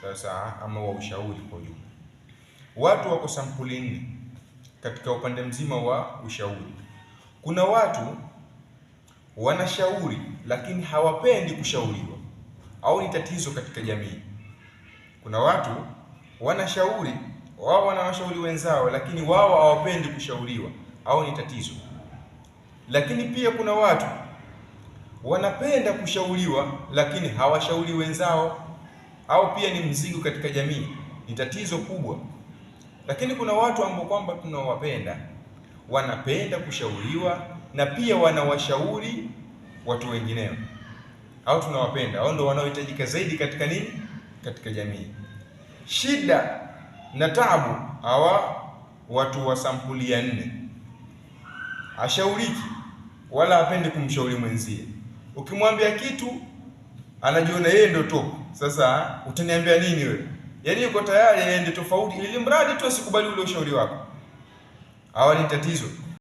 sasa, ama wa ushauri kwa ujumla. Watu wako sampuli nne katika upande mzima wa ushauri. Kuna watu wanashauri lakini hawapendi kushauriwa, au ni tatizo katika jamii. Kuna watu wanashauri, wao wanawashauri wenzao, lakini wao hawapendi kushauriwa, au ni tatizo. Lakini pia kuna watu wanapenda kushauriwa lakini hawashauri wenzao, au pia ni mzigo katika jamii, ni tatizo kubwa. Lakini kuna watu ambao kwamba tunawapenda, wanapenda kushauriwa na pia wanawashauri watu wengineo, au tunawapenda, hao ndio wanaohitajika zaidi katika nini? Katika jamii. Shida na taabu, hawa watu wa sampuli ya nne. Hashauriki wala hapendi kumshauri mwenzie. Ukimwambia kitu anajiona yeye ndio top. Sasa utaniambia nini wewe? Yaani yuko tayari aende tofauti ili mradi tu asikubali ule ushauri wako. Hawa ni tatizo.